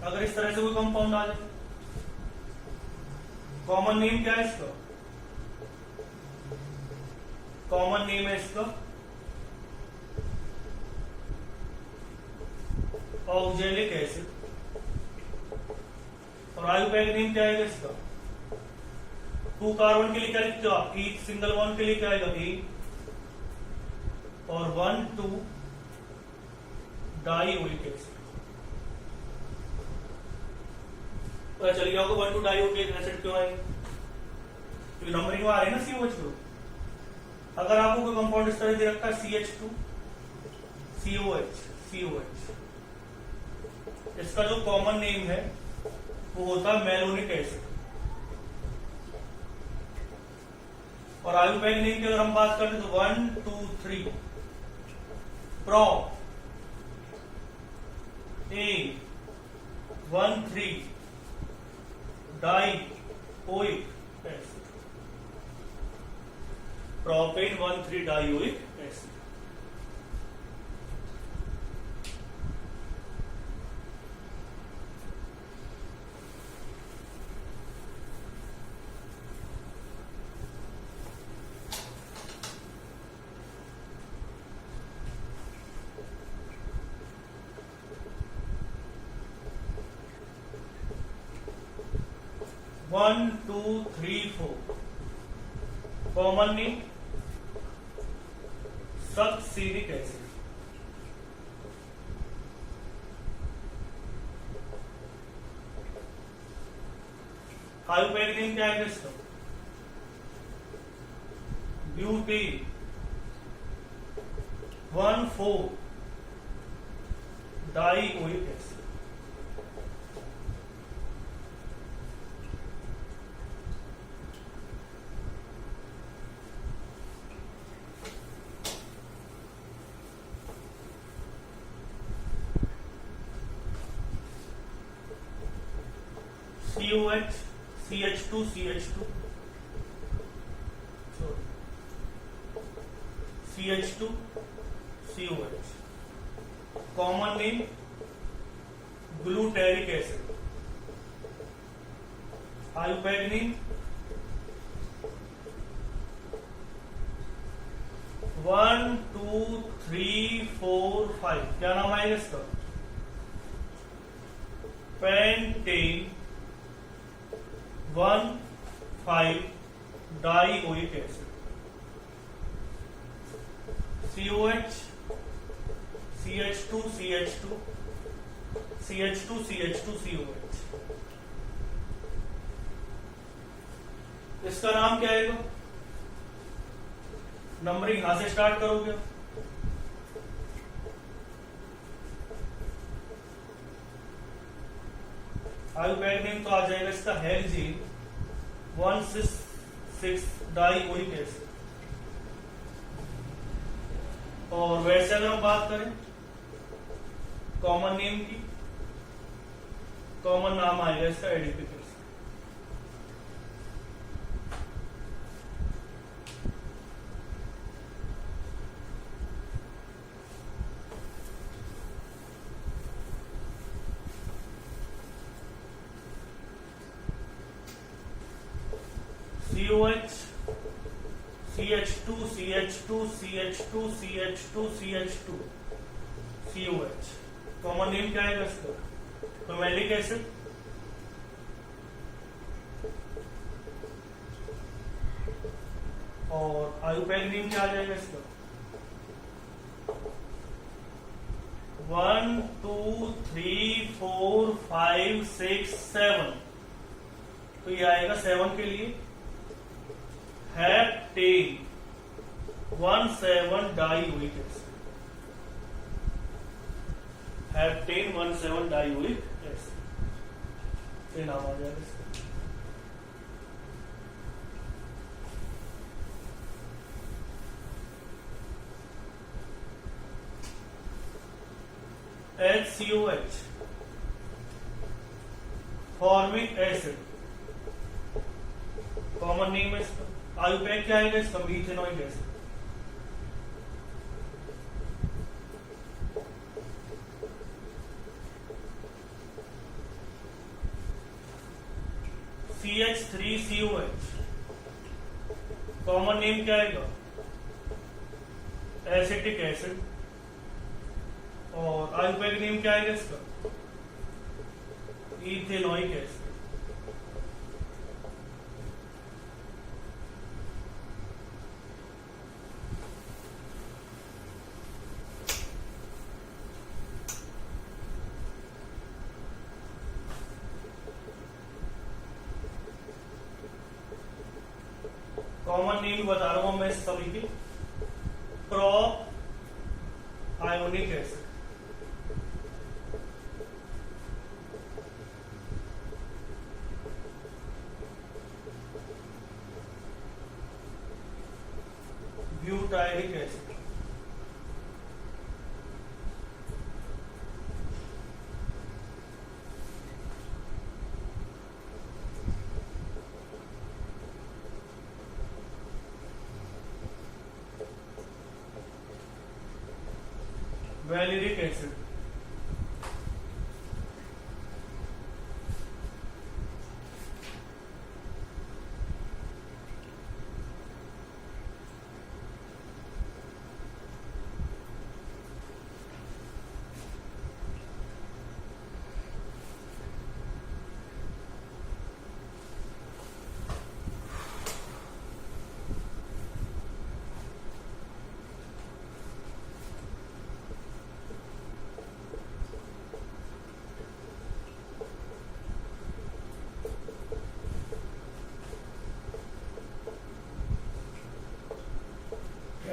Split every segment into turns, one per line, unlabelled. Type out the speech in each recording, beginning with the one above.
अगर इस तरह से कोई कंपाउंड आ जाए, कॉमन नेम क्या है इसका? कॉमन नेम है इसका ऑक्जेलिक एसिड, और आयुपैक नेम क्या है इसका? 2 कार्बन के लिए क्या लिखते हो आप? ईच सिंगल बॉन्ड के लिए क्या आएगा? E, और 1,2 डाइओइक एसिड। पता चल गया होगा 1,2 डाइओइक एसिड क्यों आएगा, क्योंकि नंबरिंग में आ रही है ना COH ग्रुप। अगर आपको कोई कंपाउंड इस तरह दे रखा है CH2 COH, इसका जो कॉमन नेम है वो होता है मेलोनिक एसिड। और आयुपैक नेम की अगर हम बात करें तो 1, 2, 3 प्रो ए 1,3 dioic acid, propane 1,3 dioic acid. One, 2, 3, 4 common name succinic acid. IUPAC name क्या है इसका? Butane 1,4 dioic acid. COH CH2 CH2 CH2 COH, common name glutaric acid. IUPAC name 1, 2, 3, 4, 5 क्या नाम आएगा इसका? Pentane 1,5 dioic acid. COH CH2 CH2 CH2 CH2 COH, इसका नाम क्या आएगा? नंबरिंग यहां से स्टार्ट करोगे। आयुपैक नेम तो आ जाएगा इसका हेक्सेन 1,6 डाइओइक एसिड। और वैसे अगर हम बात करें कॉमन नेम की, कॉमन नाम आएगा इसका adipic acid. COH CH2 CH2 CH2 CH2 CH2 COH, common name क्या है इसका? Chromatic acid. और आयुपैक नेम क्या आ जाएगा इसका? 1, 2, 3, 4, 5, 6, 7, तो ये आएगा 7 के लिए heptane 1,7 dioic acid. Heptane 1,7 dioic acid, ये नाम आ जाएगा इसका। HCOH formic acid, common name है इसका। आयुपैक क्या आएगा इसका? मीथेनॉइक एसिड। CH3COH, कॉमन नेम क्या आएगा? Acetic acid. और आयुर्वेदिक नेम क्या आएगा इसका? Ethanoic acid. कॉमन नेम बता रहा हूं मैं सभी की। Propionic acid, butylic acid, valeric acid,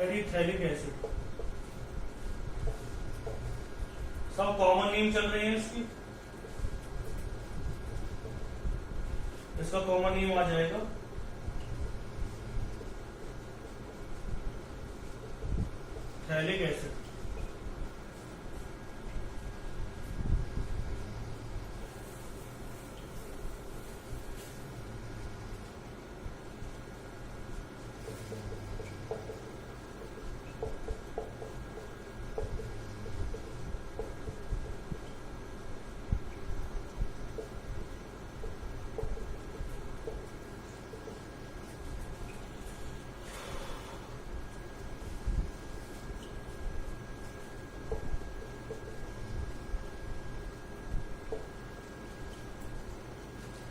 erythrylic acid. सब कॉमन नेम चल रहे हैं इसकी। इसका कॉमन नेम आ जाएगा थैलिक एसिड।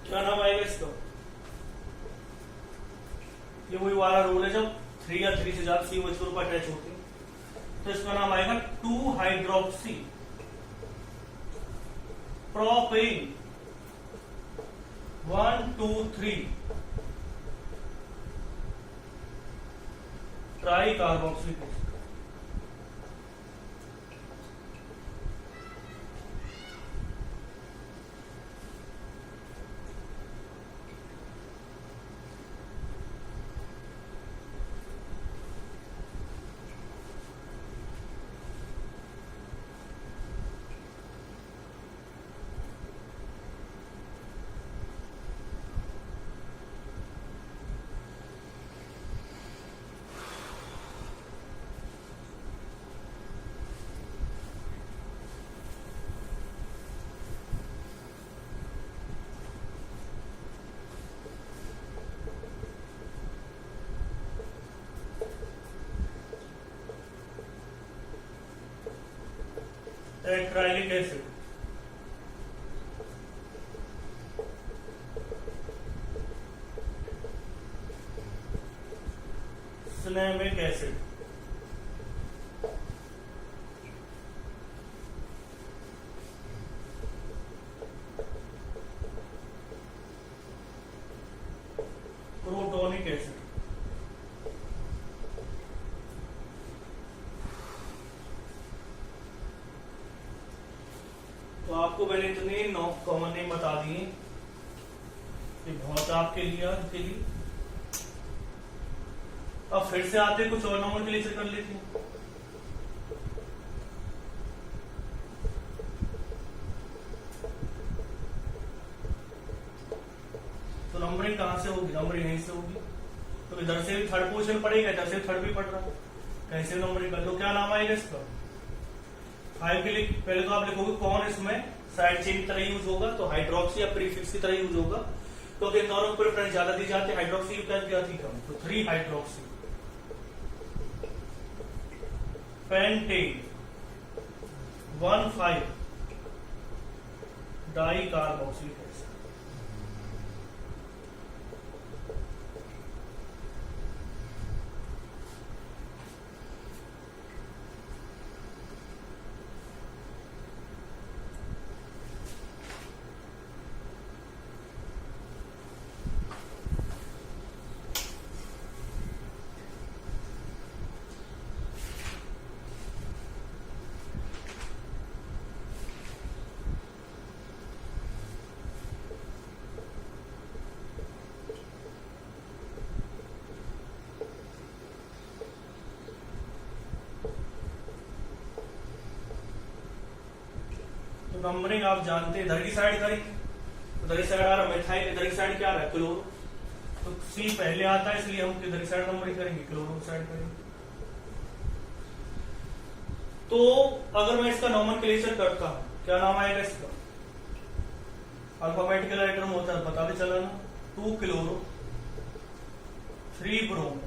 क्या नाम आएगा इसका? ये वही वाला रूल है जब 3 या 3 से ज्यादा COH ग्रुप अटैच होते हैं तो इसका नाम आएगा 2 hydroxy propane 1 2 3 try carboxylic acid. Acrylic acid, cinnamic acid, protonic acid. तो आपको मैंने इतने 9 कॉमन नेम बता दिए, ये बहुत आपके लिए। अब फिर से आते कुछ और नंबर के लिए कर लेते हैं। तो नंबरिंग कहां से होगी? नंबरिंग यहीं से होगी। तो इधर से भी थर्ड पोजीशन पड़ेगा, इधर से थर्ड भी पड़ रहा है, कैसे नंबरिंग कर लो। क्या नाम आएगा इसका? 5 के लिए पहले तो आप लिखोगे कौन इसमें साइड चेन की तरह यूज होगा, तो हाइड्रोक्सी या प्रीफिक्स की तरह यूज होगा। क्योंकि इन दोनों को प्रेफरेंस ज्यादा दी जाती है, हाइड्रोक्सी की क्या थी कम, तो 3 hydroxy pentane 1,5 di carboxylic acid. Numbering आप जानते हैं, इधर की साइड करेंगे, उधर की साइड आ रहा मिथाइल, इधर की साइड क्या आ रहा है क्लोरो, तो सी पहले आता है इसलिए हम इधर की साइड नंबरिंग करेंगे, क्लोरो की साइड करेंगे। तो अगर मैं इसका नोमेनक्लेचर करता हूं, क्या नाम आएगा इसका, अल्फाबेटिकल आइटम होता है, बता दे चला ना, 2 chloro 3 bromo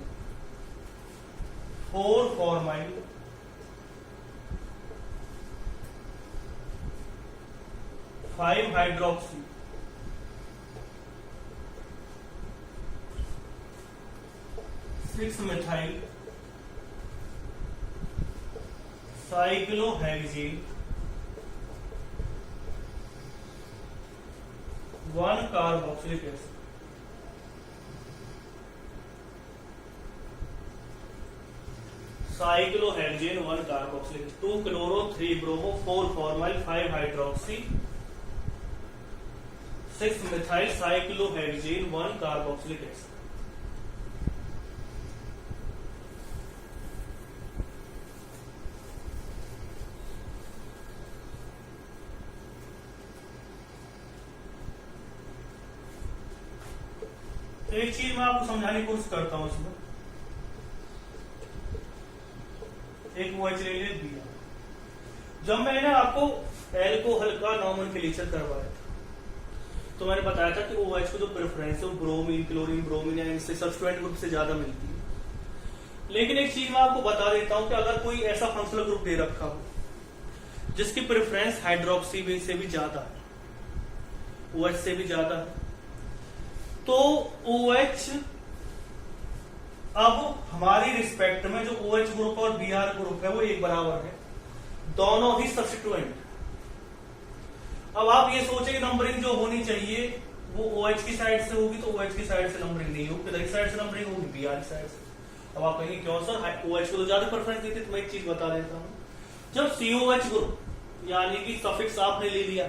4 formyl 5 hydroxy 6 methyl cyclohexane 1 carboxylic acid. Cyclohexane 1 carboxylic, 2 chloro 3 bromo 4 formyl 5 hydroxy 6 methyl cyclohexane 1 carboxylic acid. तो एक चीज मैं आपको समझाने की कोशिश करता हूं इसमें, एक OH ले लिया, जब मैंने आपको एल्कोहल का नोमेनक्लेचर करवाया था तो मैंने बताया था कि OH को जो प्रेफरेंस है वो ब्रोमीन, क्लोरीन, ब्रोमीन या इनसे सब्स्टिट्यूएंट ग्रुप से ज्यादा मिलती है। लेकिन एक चीज मैं आपको बता देता हूं कि अगर कोई ऐसा फंक्शनल ग्रुप दे रखा हो जिसकी प्रेफरेंस हाइड्रोक्सी से भी ज्यादा है, OH से भी ज्यादा है, तो OH अब हमारी रिस्पेक्ट में जो OH ग्रुप और Br ग्रुप है वो एक बराबर है, दोनों ही सब्स्टिट्यूएंट। अब आप ये सोचे कि नंबरिंग जो होनी चाहिए वो OH की साइड से होगी, तो OH की साइड से नंबरिंग नहीं होगी, किधर की साइड से नंबरिंग होगी, Br की साइड से। अब आप कहेंगे क्यों सर, OH को तो ज्यादा प्रेफरेंस देते, तो मैं एक चीज बता देता हूं, जब COH ग्रुप यानी कि सफिक्स आपने ले लिया,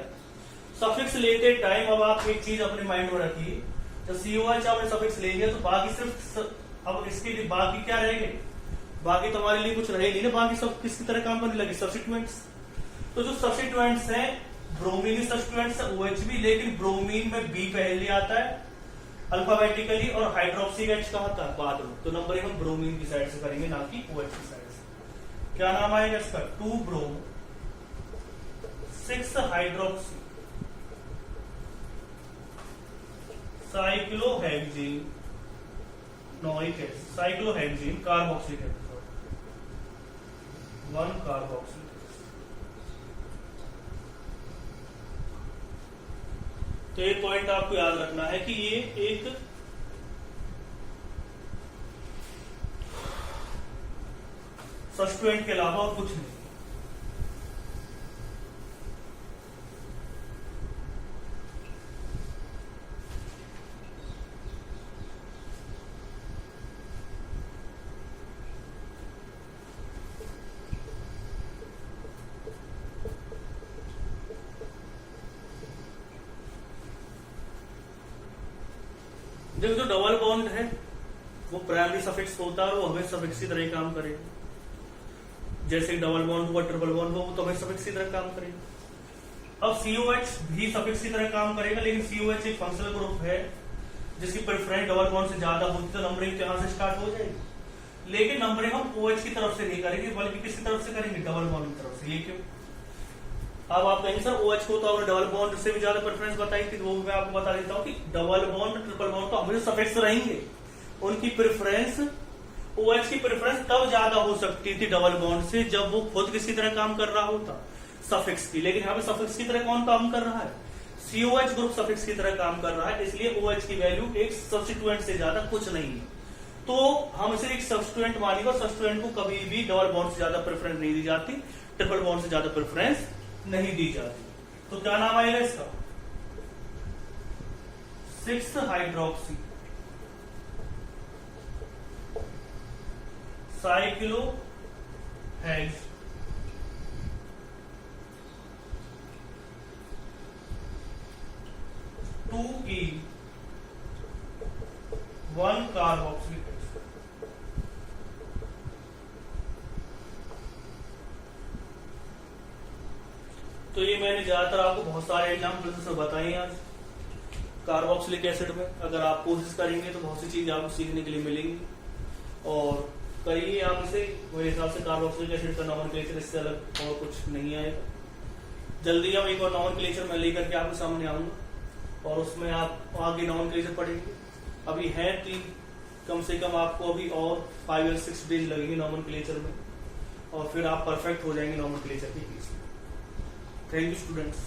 सफिक्स लेते टाइम अब आप एक चीज अपने माइंड में रखिए, जब COH आपने सफिक्स ले लिया तो बाकी सिर्फ अब इसके लिए बाकी क्या रहेंगे, बाकी तो हमारे लिए कुछ रहेगी ना, बाकी सब किसकी तरह काम करने लगे, सब्स्टिट्यूएंट्स। तो जो सब्स्टिट्यूएंट्स हैं ब्रोमीन सब्स्टिट्यूएंट्स है OH भी, लेकिन ब्रोमीन में B पहले आता है अल्फाबेटिकली और हाइड्रोक्सी H कहा था बाद में, तो नंबरिंग हम ब्रोमीन की साइड से करेंगे ना कि OH की साइड से। क्या नाम आएगा इसका, 2 bromo 6 hydroxy cyclohexanoic acid, cyclohexane carboxylic acid 1 carboxylic acid. तो एक पॉइंट आपको याद रखना है कि ये एक सब्स्टिट्यूएंट के अलावा और कुछ नहीं। देखो जो डबल बॉन्ड है वो प्राइमरी सफिक्स होता है और वो हमें सफिक्स की तरह काम करेगा, जैसे डबल बॉन्ड हुआ, ट्रिपल बॉन्ड हुआ, वो तो हमें सफिक्स की तरह काम करेगा। अब COH भी सफिक्स की तरह काम करेगा, लेकिन COH एक फंक्शनल ग्रुप है जिसकी प्रेफरेंस डबल बॉन्ड से ज्यादा होती है, तो नंबरिंग यहां से स्टार्ट हो जाएगी। लेकिन नंबरिंग हम OH की तरफ से नहीं करेंगे, बल्कि किसकी तरफ से करेंगे, डबल बॉन्ड की तरफ से। ये क्यों, अब आप कहेंगे सर OH को तो आपने डबल बॉन्ड से भी ज्यादा प्रेफरेंस बताई थी, तो वो मैं आपको बता देता हूँ कि डबल बॉन्ड ट्रिपल बॉन्ड तो हमेशा सफिक्स रहेंगे। उनकी प्रेफरेंस, OH की प्रेफरेंस तब ज्यादा हो सकती थी डबल बॉन्ड से जब वो खुद किसी तरह काम कर रहा होता सफिक्स की, लेकिन यहाँ पे सफिक्स की तरह कौन काम कर रहा है? COH ग्रुप सफिक्स की तरह काम कर रहा है, इसलिए OH की वैल्यू एक सब्स्टिट्यूएंट से ज्यादा कुछ नहीं है। तो हम इसे एक सब्स्टिट्यूएंट मानेंगे और सब्स्टिट्यूएंट को कभी भी डबल बॉन्ड से ज्यादा प्रेफरेंस नहीं दी जाती, ट्रिपल बॉन्ड से ज्यादा प्रेफरेंस नहीं दी जाती। तो क्या नाम आएगा इसका? 6 हाइड्रोक्सी साइक्लोहेक्स 2E 1 कार्बोक्सिलिक एसिड। तो ये मैंने ज्यादातर आपको बहुत सारे एग्जाम्पल से बताए आज। कार्बोक्सिलिक एसिड में अगर आप कोशिश करेंगे तो बहुत सी चीज आपको सीखने के लिए मिलेंगी, और करिए आप इसे, मेरे हिसाब से कार्बोक्सिलिक एसिड का नॉमेनक्लेचर इससे अलग और कुछ नहीं आएगा। जल्दी हम एक और नॉमेनक्लेचर मैं लेकर के आपके सामने आऊंगा और उसमें आप आगे नॉमेनक्लेचर पढ़ेंगे। अभी है 3, कम से कम आपको अभी और 5 या 6 डेज लगेंगे नॉमेनक्लेचर में, और फिर आप परफेक्ट हो जाएंगे नॉमेनक्लेचर के केस में। Thank you students.